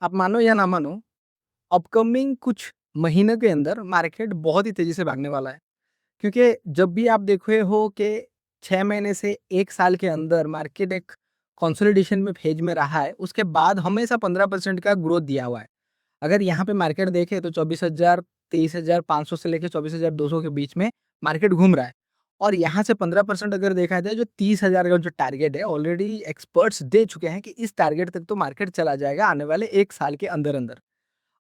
आप मानो या ना मानो, अपकमिंग कुछ महीनों के अंदर मार्केट बहुत ही तेजी से भागने वाला है। क्योंकि जब भी आप देखे हो कि 6 महीने से 1 साल के अंदर मार्केट एक कंसोलिडेशन में फेज में रहा है, उसके बाद हमेशा 15% का ग्रोथ दिया हुआ है। अगर यहाँ पे मार्केट देखें तो 24,000 23,500 से लेके 24,200 के बीच में मार्केट घूम रहा है। और यहाँ से 15% अगर देखा जाए, जो 30,000 का जो टारगेट है, ऑलरेडी एक्सपर्ट्स दे चुके हैं कि इस टारगेट तक तो मार्केट चला जाएगा आने वाले 1 साल के अंदर-अंदर।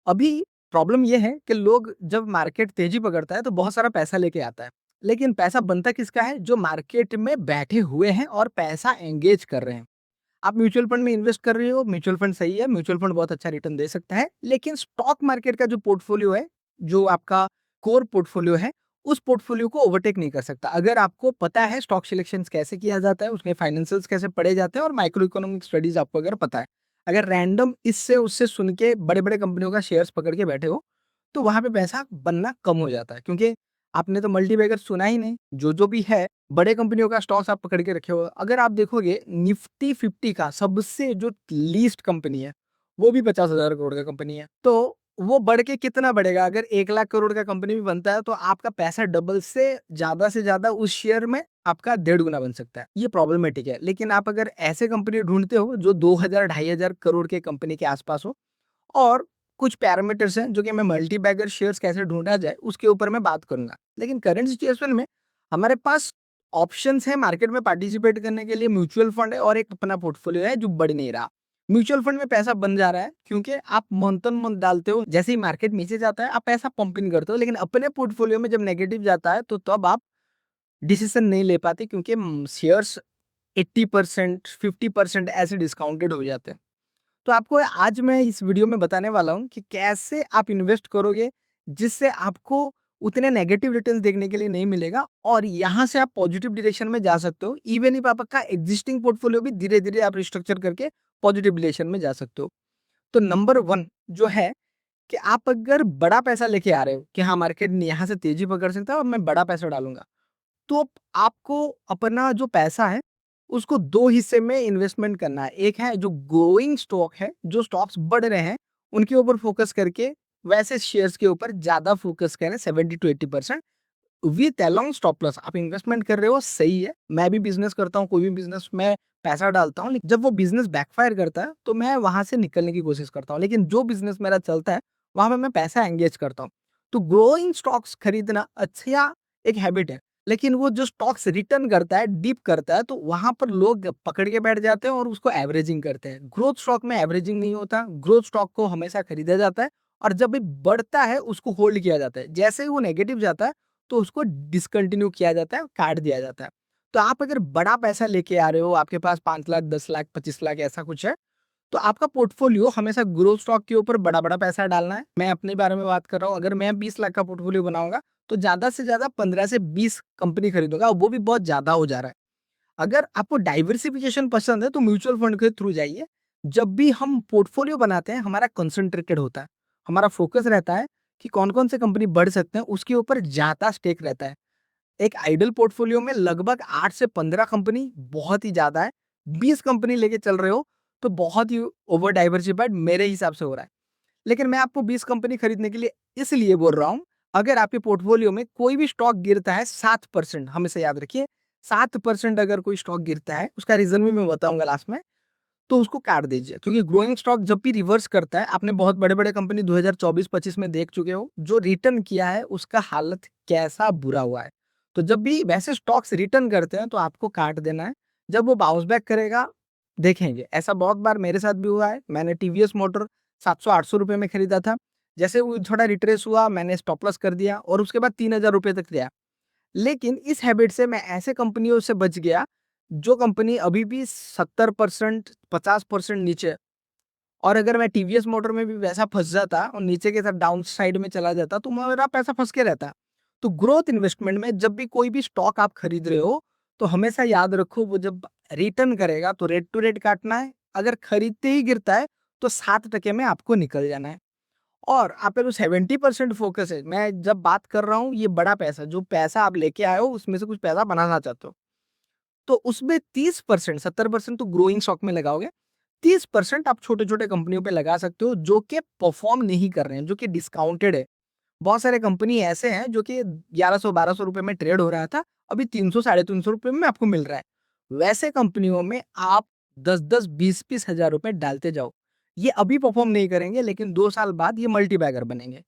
अभी प्रॉब्लम ये है कि लोग जब मार्केट तेजी पकड़ता है तो बहुत सारा पैसा लेके आता है। लेकिन पैसा बनता किसका है? जो मार्केट में बैठे हुए हैं और पैसा एंगेज कर रहे हैं। आप म्यूचुअल फंड में इन्वेस्ट कर रहे हो, म्यूचुअल फंड सही है, म्यूचुअल फंड बहुत अच्छा रिटर्न दे सकता है। लेकिन स्टॉक मार्केट का जो पोर्टफोलियो है, जो आपका कोर पोर्टफोलियो है, उस पोर्टफोलियो को ओवरटेक नहीं कर सकता। अगर आपको पता है स्टॉक सिलेक्शंस कैसे किया जाता है, उसके फाइनेंशियल्स कैसे पढ़े जाते हैं और माइक्रो इकोनॉमिक स्टडीज आपको अगर पता है। अगर रैंडम इससे उससे सुन के बड़े-बड़े कंपनियों का शेयर्स पकड़ के बैठे हो, तो वहाँ पे पैसा बनना कम हो जाता है। क्योंकि आपने तो मल्टीबैगर सुना ही नहीं। जो भी है, बड़े कंपनियों का स्टॉक्स आप पकड़ के रखे हो। अगर आप देखोगे निफ्टी 50 का सबसे जो लीस्ट कंपनी है, वो भी 50,000 करोड़ का कंपनी है। तो वो बढ़ के कितना बढ़ेगा? अगर 1 लाख करोड़ का कंपनी भी बनता है, तो आपका पैसा डबल से ज़्यादा उस शेयर में आपका 1.5 गुना बन सकता है। ये प्रॉब्लमैटिक है। लेकिन आप अगर ऐसे कंपनी ढूँढते हो जो 2,000 2,500 करोड़ के कंपनी के आस-पास हो, और कुछ पैरामीटर्स हैं जो कि मैं मल्टी बैगर शेयर्स कैसे ढूँढा जाए, उसके ऊपर मैं बात करूँगा। लेकिन करंट सिचुएशन में हमारे पास ऑप्शंस हैं मार्केट में पार्टिसिपेट करने के लिए। म्यूचुअल फंड है और एक अपना पोर्टफोलियो है जो बढ़ नहीं रहा। म्यूचुअल फंड में पैसा बन जा रहा है क्योंकि आप मंथन-मंथ डालते हो। जैसे ही मार्केट नीचे जाता है, आप पैसा पंप इन करते हो। लेकिन अपने पोर्टफोलियो में जब नेगेटिव जाता है, तो तब आप डिसीजन नहीं ले पाते, क्योंकि शेयर्स 80% 50% ऐसे डिस्काउंटेड हो जाते हैं। तो आपको आज मैं इस वीडियो में बताने वाला हूँ कि कैसे आप इन्वेस्ट करोगे जिससे आपको उतने नेगेटिव रिटर्न्स देखने के लिए नहीं मिलेगा, और यहाँ से आप पॉजिटिव डायरेक्शन में जा सकते हो। इवन इफ आपका एग्जिस्टिंग पोर्टफोलियो भी धीरे-धीरे आप रिस्ट्रक्चर करके पॉजिटिव डायरेक्शन में जा सकते हो। तो नंबर 1 जो है कि आप अगर बड़ा पैसा लेके आ रहे हो कि हाँ, मार्केट यहाँ से तेजी पकड़ सकता है और मैं बड़ा पैसा डालूँगा। तो आपको अपना जो पैसा है, उसको 2 हिस्से में इन्वेस्टमेंट करना है। एक है जो ग्रोइंग स्टॉक है, जो स्टॉक्स बढ़ रहे हैं, उनके ऊपर फ़ोकस करके वैसे शेयर्स के ऊपर ज़्यादा फ़ोकस करें, 70 to 80% with along stop loss. आप इन्वेस्टमेंट कर रहे हो, सही है। मैं भी बिज़नेस करता हूँ, कोई भी बिज़नेस में पैसा डालता हूँ, लेकिन जब वो बिज़नेस बैकफ़ायर करता है, तो मैं वहाँ से निकलने की कोशिश करता हूँ। लेकिन जो बिज़नेस मेरा चलता है, वहाँ पे मैं पैसा एंगेज करता हूँ। तो ग्रोइंग स्टॉक्स खरीदना अच्छा एक हैबिट है। लेकिन वो जो स्टॉक्स रिटर्न करता है, डिप करता है, तो वहाँ पर लोग पकड़ के बैठ जाते हैं और उसको एवरेजिंग करते हैं। ग्रोथ स्टॉक में एवरेजिंग नहीं होता, ग्रोथ स्टॉक को हमेशा खरीदा जाता है, और जब भी बढ़ता है, उसको होल्ड किया जाता है। जैसे ही वो नेगेटिव जाता है, तो उसको डिसकंटिन्यू किया जाता है, काट दिया जाता है। तो आप अगर बड़ा पैसा लेके आ रहे हो, आपके पास 5 लाख, 10 लाख, 25 लाख ऐसा कुछ है, तो आपका पोर्टफोलियो हमेशा ग्रोथ स्टॉक के ऊपर बड़ा-बड़ा पैसा डालना है। मैं अपने बारे में बात कर रहा हूँ, अगर मैं 20 लाख का पोर्टफोलियो बनाऊँगा, तो ज़्यादा से ज़्यादा 15 से 20 कंपनी खरीदूँगा, वो भी बहुत ज़्यादा हो जा रहा है। अगर आपको डाइवर्सिफिकेशन पसंद है, तो म्यूचुअल फंड के थ्रू जाइए। जब भी हम पोर्टफोलियो बनाते हैं, हमारा कंसंट्रेटेड होता है। हमारा फोकस रहता है कि कौन-कौन से कंपनी बढ़ सकते हैं, उसके ऊपर ज़्यादा स्टेक रहता है। एक आइडल पोर्टफोलियो में लगभग 8 से 15 कंपनी बहुत ही ज़्यादा है। 20 कंपनी लेके चल रहे हो, तो बहुत ही ओवर डाइवर्सिफाइड मेरे हिसाब से हो रहा है। लेकिन मैं आपको 20 कंपनी खरीदने के लिए इसलिए बोल रहा हूँ, अगर आपके पोर्टफोलियो में कोई भी स्टॉक गिरता है 7%, हमेशा याद रखिए, 7% अगर कोई स्टॉक गिरता है, उसका रीज़न भी मैं बताऊँगा लास्ट में, तो उसको काट दीजिए। क्योंकि ग्रोइंग स्टॉक जब भी रिवर्स करता है, आपने बहुत बड़े-बड़े कंपनी 2024-25 में देख चुके हो, जो रिटर्न किया है, उसका हालत कैसा बुरा हुआ है। तो जब भी वैसे स्टॉक्स रिटर्न करते हैं, तो आपको काट देना है। जब वो बाउंस बैक करेगा, देखेंगे। ऐसा बहुत बार मेरे साथ भी हुआ है। मैंने टीवीएस मोटर 700-800 रुपए में खरीदा था। जैसे वो थोड़ा रिट्रेस हुआ, मैंने स्टॉप लॉस कर दिया और उसके बाद 3,000 रुपए तक गया। लेकिन इस हैबिट से मैं ऐसे कंपनियों से बच गया, जो कंपनी अभी भी 70% 50% नीचे है। और अगर मैं टीवीएस मोटर में भी वैसा फँस जाता और नीचे के साथ डाउन साइड में चला जाता, तो मेरा पैसा फँस के रहता। तो ग्रोथ इन्वेस्टमेंट में जब भी कोई भी स्टॉक आप खरीद रहे हो, तो हमेशा याद रखो, वो जब रिटर्न करेगा तो रेट टू रेट काटना है। अगर खरीदते ही गिरता है, तो 7% में आपको निकल जाना है। और आप पे जो 70% फ़ोकस है, मैं जब बात कर रहा हूँ, ये बड़ा पैसा, जो पैसा आप लेके आए हो, उसमें से कुछ पैसा बनाना चाहते हो। तो उसमें 30% 70% तो ग्रोइंग स्टॉक में लगाओगे, 30% आप छोटे-छोटे कंपनियों पे लगा सकते हो जो कि परफॉर्म नहीं कर रहे हैं, जो कि डिस्काउंटेड है। बहुत सारे कंपनी ऐसे हैं जो कि 1100-1200 रुपए में ट्रेड हो रहा था, अभी 300 साढ़े 300 रुपए में आपको मिल रहा है। वैसे कंपनियों में आप 10-10, 20-20 हज़ार रुपए डालते जाओ। ये अभी परफॉर्म नहीं करेंगे लेकिन 2 साल बाद ये मल्टी बैगर बनेंगे।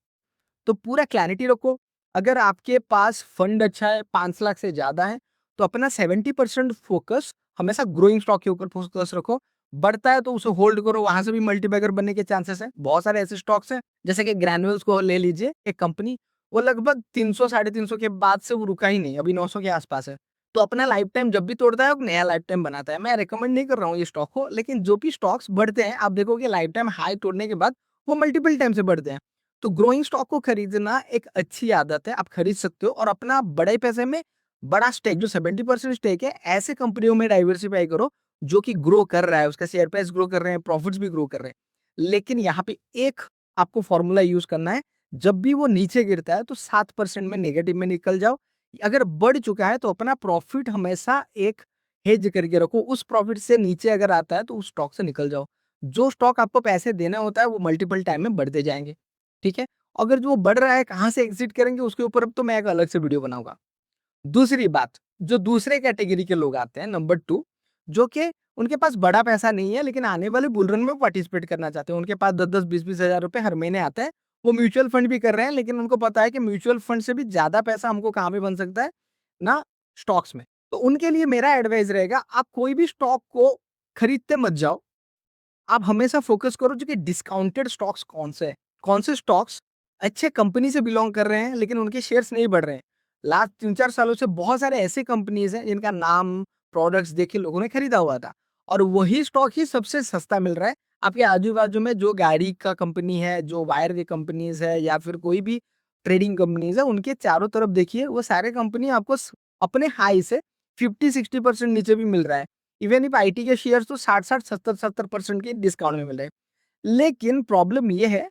तो पूरा क्लैरिटी रखो। अगर आपके पास फंड अच्छा है, 5 लाख से ज़्यादा है, तो अपना 70% फ़ोकस हमेशा ग्रोइंग स्टॉक के ऊपर फ़ोकस रखो। बढ़ता है तो उसे होल्ड करो, वहाँ से भी मल्टीबैगर बनने के चांसेस हैं। बहुत सारे ऐसे स्टॉक्स हैं, जैसे कि ग्रैन्युअल्स को ले लीजिए, एक कंपनी, वो लगभग 300 साढ़े 300 के बाद से वो रुका ही नहीं, अभी 900 के आस-पास है। तो अपना लाइफ टाइम जब भी तोड़ता है, वो नया लाइफ टाइम बनाता है। मैं रिकमेंड नहीं कर रहा हूँ ये स्टॉक को, लेकिन जो भी स्टॉक्स बढ़ते हैं, आप देखोगे लाइफ टाइम हाई तोड़ने के बाद, वो मल्टीपल टाइम से बढ़ते हैं। तो ग्रोइंग स्टॉक को खरीदना एक अच्छी आदत है, आप खरीद सकते हो और अपना बड़े पैसे में बड़ा स्टेक जो 70% स्टेक है, ऐसे कंपनियों में डाइवर्सिफाई करो जो कि ग्रो कर रहा है, उसका शेयर प्राइस ग्रो कर रहे हैं, प्रॉफिट्स भी ग्रो कर रहे हैं। लेकिन यहाँ पे एक आपको फॉर्मूला यूज़ करना है, जब भी वो नीचे गिरता है तो 7% में नेगेटिव में निकल जाओ। अगर बढ़ चुका है तो अपना प्रॉफिट हमेशा एक हेज करके रखो, उस प्रॉफिट से नीचे अगर आता है तो उस स्टॉक से निकल जाओ। जो स्टॉक आपको पैसे देना होता है वो मल्टीपल टाइम में बढ़ते जाएँगे। ठीक है? अगर जो बढ़ रहा है कहाँ से एग्ज़िट करेंगे उसके ऊपर अब तो मैं एक अलग से वीडियो बनाऊँगा। दूसरी बात, जो दूसरे कैटेगरी के लोग आते हैं नंबर 2, जो कि उनके पास बड़ा पैसा नहीं है लेकिन आने वाले बुल रन में पार्टिसिपेट करना चाहते हैं। उनके पास 10-10, 20-20 हज़ार रुपए हर महीने आता है। वो म्यूचुअल फंड भी कर रहे हैं लेकिन उनको पता है कि म्यूचुअल फंड से भी ज़्यादा पैसा हमको कहाँ पे बन सकता है? ना स्टॉक्स में। तो उनके लिए मेरा एडवाइस रहेगा, आप कोई भी स्टॉक को खरीदते मत जाओ। आप हमेशा फ़ोकस करो जो कि डिस्काउंटेड स्टॉक्स कौन से स्टॉक्स अच्छे कंपनी से बिलॉन्ग कर रहे हैं लेकिन उनके शेयर्स नहीं बढ़ रहे हैं। लास्ट 3-4 सालों से बहुत सारे ऐसे कंपनीज़ हैं जिनका नाम, प्रोडक्ट्स देख के लोगों ने खरीदा हुआ था और वही स्टॉक ही सबसे सस्ता मिल रहा है। आपके आजू-बाजू में जो गाड़ी का कंपनी है, जो वायर की कंपनीज़ है या फिर कोई भी ट्रेडिंग कंपनीज़ है, उनके चारों तरफ देखिए वो सारे कंपनी आपको अपने हाई से 50-60% नीचे भी मिल रहा है। इवन इफ आईटी के शेयर्स तो 60-60, 70-70% के डिस्काउंट में मिल रहे हैं। लेकिन प्रॉब्लम ये है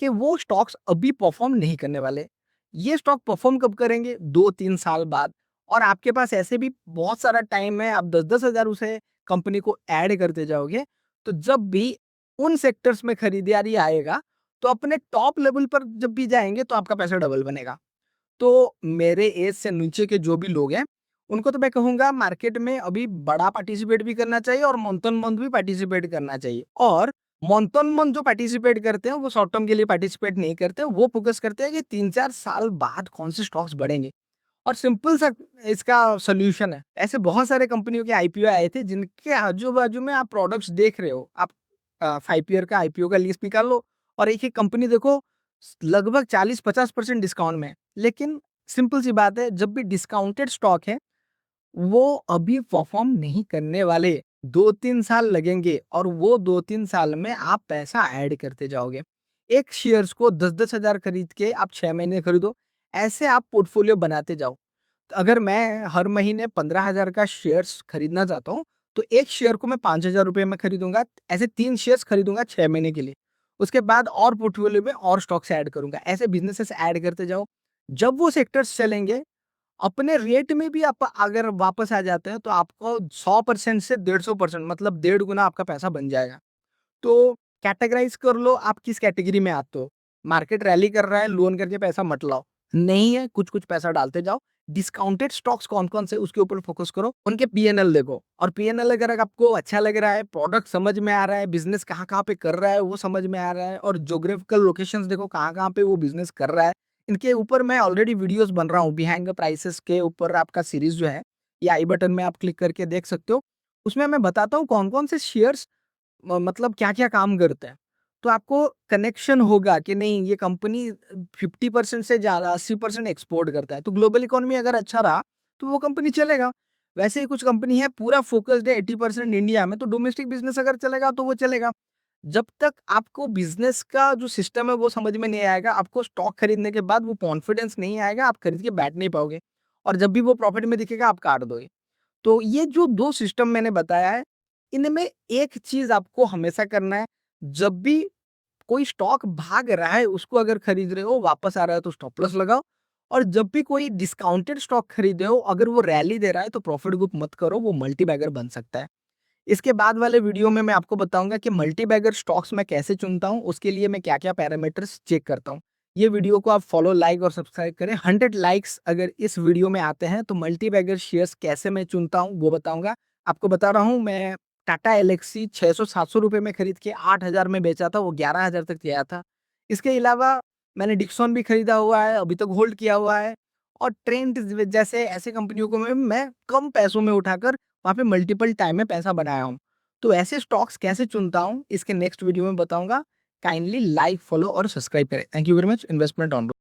कि वो स्टॉक्स अभी परफॉर्म नहीं करने वाले। ये स्टॉक परफॉर्म कब करेंगे? 2-3 साल बाद और आपके पास ऐसे भी बहुत सारा टाइम है, आप 10-10 हज़ार उसे कंपनी को ऐड करते जाओगे, तो जब भी उन सेक्टर्स में खरीदारी आएगा, तो अपने टॉप लेवल पर जब भी जाएँगे तो आपका पैसा डबल बनेगा। तो मेरे एज से नीचे के जो भी लोग हैं, उनको तो मैं कहूँगा मार्केट में अभी बड़ा पार्टिसिपेट भी करना चाहिए और मंथ ऑन मंथ भी पार्टिसिपेट करना चाहिए। और मंथ ऑन मंथ जो पार्टिसिपेट करते हैं, वो शॉर्ट टर्म के लिए पार्टिसिपेट नहीं करते, वो फ़ोकस करते हैं कि 3-4 साल बाद कौन से स्टॉक्स बढ़ेंगे। और सिंपल सा इसका सॉल्यूशन है। ऐसे बहुत सारे कंपनियों के आईपीओ आए थे जिनके आजू-बाजू में आप प्रोडक्ट्स देख रहे हो। आप 5 ईयर का आईपीओ का लिस्ट निकाल लो और एक-एक कंपनी देखो लगभग 40-50% डिस्काउंट में है। लेकिन सिंपल सी बात है, जब भी डिस्काउंटेड स्टॉक है, वो अभी परफॉर्म नहीं करने वाले। 2-3 साल लगेंगे और वो 2-3 साल में आप पैसा ऐड करते जाओगे। एक शेयर्स को 10-10 हज़ार खरीद के आप 6 महीने खरीदो, ऐसे आप पोर्टफोलियो बनाते जाओ। तो अगर मैं हर महीने 15,000 का शेयर्स खरीदना चाहता हूँ, तो एक शेयर को मैं ₹5,000 में खरीदूँगा, ऐसे 3 शेयर्स खरीदूँगा 6 महीने के लिए। उसके बाद और पोर्टफोलियो में और स्टॉक्स ऐड करूँगा, ऐसे बिज़नेसेस ऐड करते जाओ। जब वो सेक्टर्स चलेंगे, अपने रेट में भी आप अगर वापस आ जाते हैं, तो आपको 100% से 150% मतलब डेढ़ गुना आपका पैसा बन जाएगा। तो कैटेगराइज़ कर लो आप किस कैटेगरी में आते हो। मार्केट रैली कर रहा है, लोन करके पैसा मत लाओ। नहीं है, कुछ-कुछ पैसा डालते जाओ। डिस्काउंटेड स्टॉक्स कौन-कौन से उसके ऊपर फ़ोकस करो, उनके पीएनएल देखो और पीएनएल अगर आपको अच्छा लग रहा है, प्रोडक्ट समझ में आ रहा है, बिज़नेस कहाँ-कहाँ पे कर रहा है, वो समझ में आ रहा है और ज्योग्राफिकल लोकेशंस देखो कहाँ-कहाँ पे वो बिज़नेस कर रहा है। इनके ऊपर मैं ऑलरेडी वीडियोज़ बन रहा हूँ, बिहाइंड द प्राइसेस के ऊपर आपका सीरीज़ जो है, ये आई बटन में आप क्लिक करके देख सकते हो। उसमें मैं बताता हूँ कौन-कौन से शेयर्स मतलब क्या-क्या काम करते हैं। तो आपको कनेक्शन होगा कि नहीं ये कंपनी 50% से ज़्यादा 80% एक्सपोर्ट करता है। तो ग्लोबल इकोनॉमी अगर अच्छा रहा, तो वो कंपनी चलेगा। वैसे ही कुछ कंपनी है पूरा फ़ोकस्ड है 80% इंडिया में, तो डोमेस्टिक बिज़नेस अगर चलेगा तो वो चलेगा। जब तक आपको बिज़नेस का जो सिस्टम है वो समझ में नहीं आएगा, आपको स्टॉक खरीदने के बाद वो कॉन्फिडेंस नहीं आएगा, आप खरीद के बैठ नहीं पाओगे। और जब भी वो प्रॉफिट में दिखेगा आप काट दोगे। तो ये जो 2 सिस्टम मैंने बताया है, इनमें एक चीज़ आपको हमेशा करना है, जब भी कोई स्टॉक भाग रहा है, उसको अगर खरीद रहे हो, वापस आ रहा है तो स्टॉप लॉस लगाओ और जब भी कोई डिस्काउंटेड स्टॉक खरीदे हो, अगर वो रैली दे रहा है तो प्रॉफिट बुक मत करो, वो मल्टी बैगर बन सकता है। इसके बाद वाले वीडियो में मैं आपको बताऊँगा कि मल्टीबैगर स्टॉक्स मैं कैसे चुनता हूँ, उसके लिए मैं क्या-क्या पैरामीटर्स चेक करता हूँ। ये वीडियो को आप फॉलो, लाइक और सब्सक्राइब करें। 100 लाइक्स अगर इस वीडियो में आते हैं तो मल्टीबैगर शेयर्स कैसे मैं चुनता हूँ वो बताऊँगा। आपको बता रहा हूँ मैं टाटा एल्क्सी 600-700 रुपए में खरीद के 8000 में बेचा था, वो 11000 तक गया था। इसके अलावा मैंने डिक्सन भी खरीदा हुआ है, अभी तक होल्ड किया हुआ है और ट्रेंट जैसे ऐसे कंपनियों को मैं कम पैसों में उठाकर वहाँ पे मल्टीपल टाइम में पैसा बनाया हूँ। तो ऐसे स्टॉक्स कैसे चुनता हूँ, इसके नेक्स्ट वीडियो में बताऊँगा। काइंडली लाइक, फॉलो और सब्सक्राइब करें। Thank you very much. Investment on